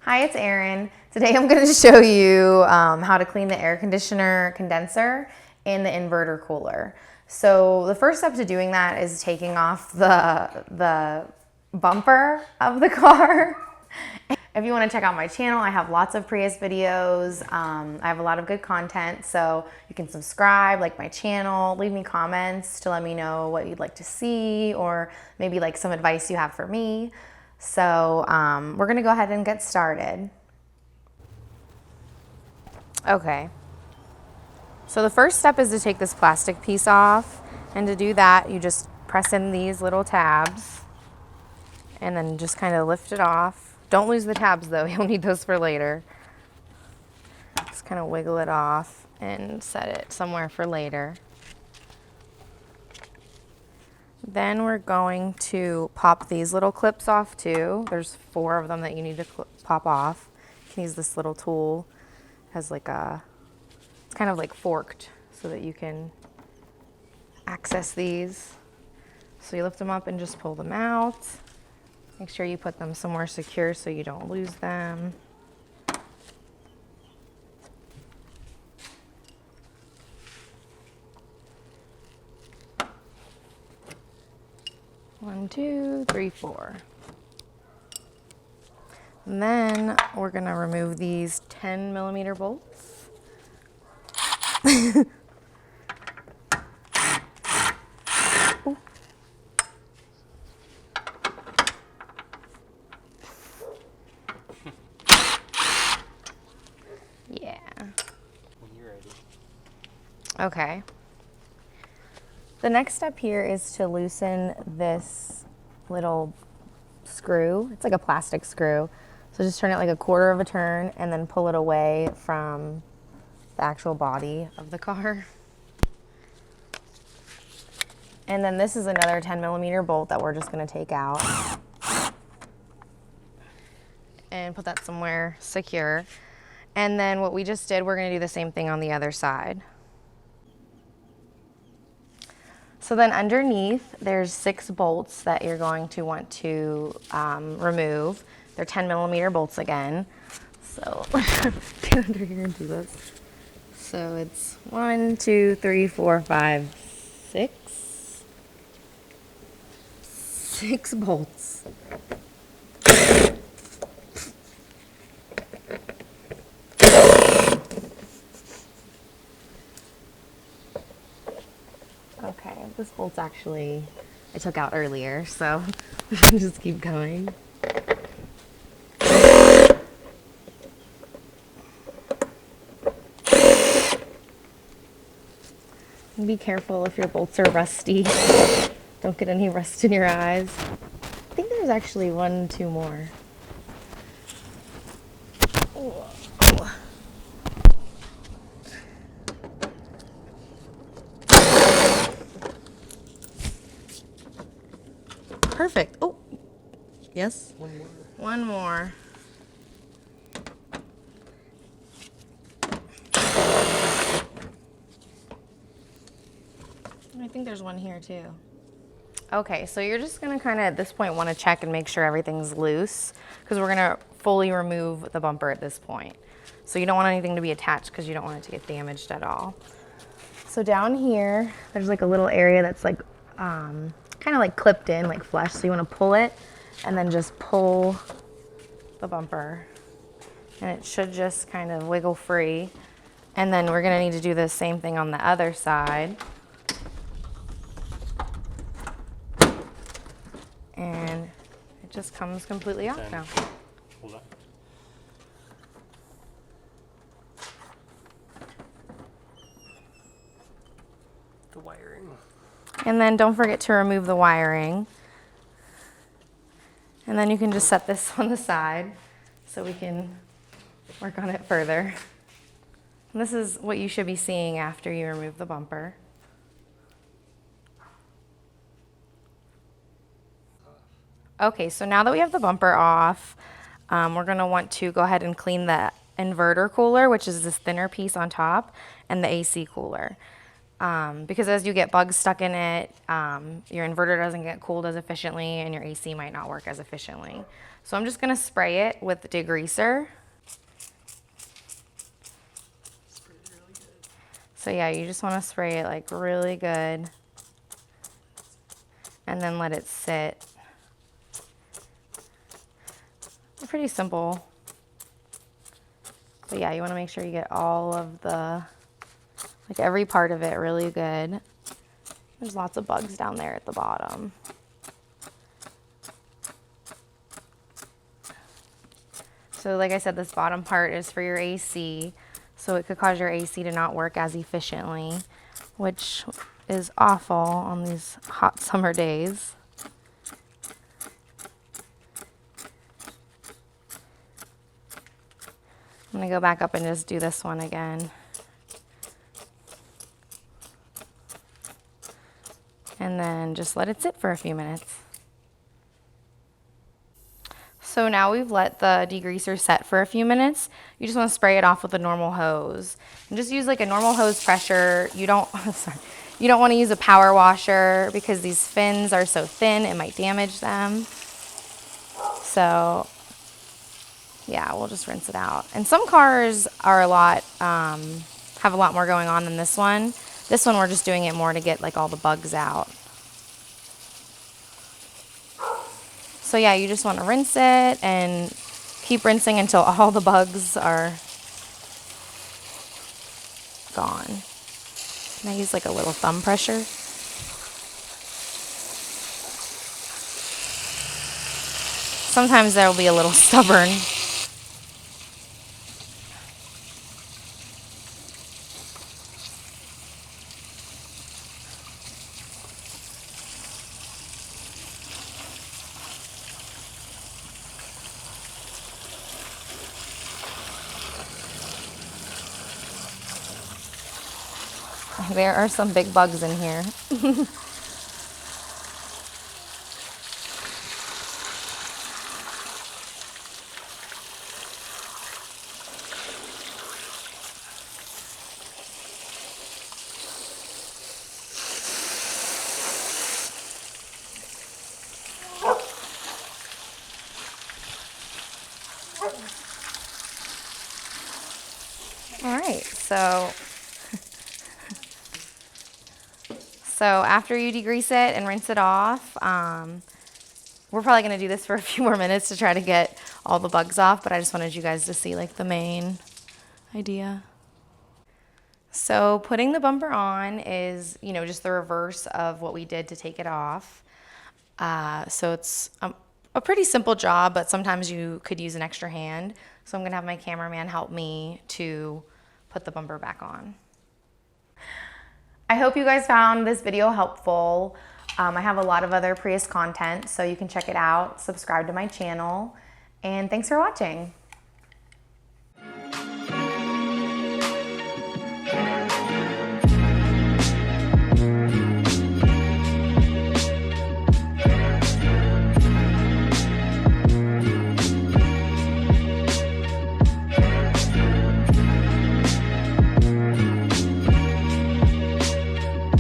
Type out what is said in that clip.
Hi, it's Erin. Today I'm going to show you how to clean the air conditioner condenser and the inverter cooler. So the first step to doing that is taking off the bumper of the car. If you want to check out my channel, I have lots of Prius videos. I have a lot of good content, so you can subscribe, like my channel, leave me comments to let me know what you'd like to see or maybe like some advice you have for me. So we're gonna go ahead and get started. Okay, so the first step is to take this plastic piece off, and to do that you just press in these little tabs and then just kind of lift it off. Don't lose the tabs though, you'll need those for later. Just kind of wiggle it off and set it somewhere for later. Then we're going to pop these little clips off too. There's 4 of them that you need to pop off. You can use this little tool. It has like it's kind of like forked so that you can access these. So you lift them up and just pull them out. Make sure you put them somewhere secure so you don't lose them. One, 2, 3, 4. And then we're gonna remove these 10mm bolts. Yeah. When you're ready. Okay. The next step here is to loosen this little screw. It's like a plastic screw. So just turn it like a 1/4 of a turn and then pull it away from the actual body of the car. And then this is another 10mm bolt that we're just gonna take out and put that somewhere secure. And then what we just did, we're gonna do the same thing on the other side. So then underneath, there's 6 bolts that you're going to want to remove. They're 10mm bolts again. So get under here and do this. So it's 1, 2, 3, 4, 5, 6. 6 bolts. Okay, this bolt's actually, I took out earlier, so just keep going. And be careful if your bolts are rusty. Don't get any rust in your eyes. I think there's actually 1, 2 more. Whoa. Perfect. Oh, yes? 1 more. 1 more. I think there's 1 here too. Okay, so you're just gonna kind of at this point want to check and make sure everything's loose because we're gonna fully remove the bumper at this point. So you don't want anything to be attached because you don't want it to get damaged at all. So down here, there's like a little area that's like kind of like clipped in, like flush. So you want to pull it and then just pull the bumper. And it should just kind of wiggle free. And then we're gonna need to do the same thing on the other side. And it just comes completely off now. Hold on. The wiring. And then don't forget to remove the wiring. And then you can just set this on the side so we can work on it further. And this is what you should be seeing after you remove the bumper. Okay, so now that we have the bumper off, we're gonna want to go ahead and clean the inverter cooler, which is this thinner piece on top, and the AC cooler. because as you get bugs stuck in it, your inverter doesn't get cooled as efficiently and your AC might not work as efficiently. So I'm just gonna spray it with the degreaser. So yeah, you just wanna spray it like really good and then let it sit. Pretty simple. But yeah, you wanna make sure you get all of the, like every part of it really good. There's lots of bugs down there at the bottom. So like I said, this bottom part is for your AC. So it could cause your AC to not work as efficiently, which is awful on these hot summer days. I'm gonna go back up and just do this one again. And then just let it sit for a few minutes. So now we've let the degreaser set for a few minutes. You just want to spray it off with a normal hose. And just use like a normal hose pressure. You don't, sorry, you don't want to use a power washer because these fins are so thin, it might damage them. So yeah, we'll just rinse it out. And some cars are have a lot more going on than this one. This one we're just doing it more to get like all the bugs out. So yeah, you just want to rinse it and keep rinsing until all the bugs are gone. Can I use like a little thumb pressure? Sometimes they'll be a little stubborn. There are some big bugs in here. All right, so after you degrease it and rinse it off, we're probably gonna do this for a few more minutes to try to get all the bugs off, but I just wanted you guys to see like the main idea. So putting the bumper on is, you know, just the reverse of what we did to take it off. So it's a pretty simple job, but sometimes you could use an extra hand. So I'm gonna have my cameraman help me to put the bumper back on. I hope you guys found this video helpful. I have a lot of other Prius content, so you can check it out, subscribe to my channel, and thanks for watching.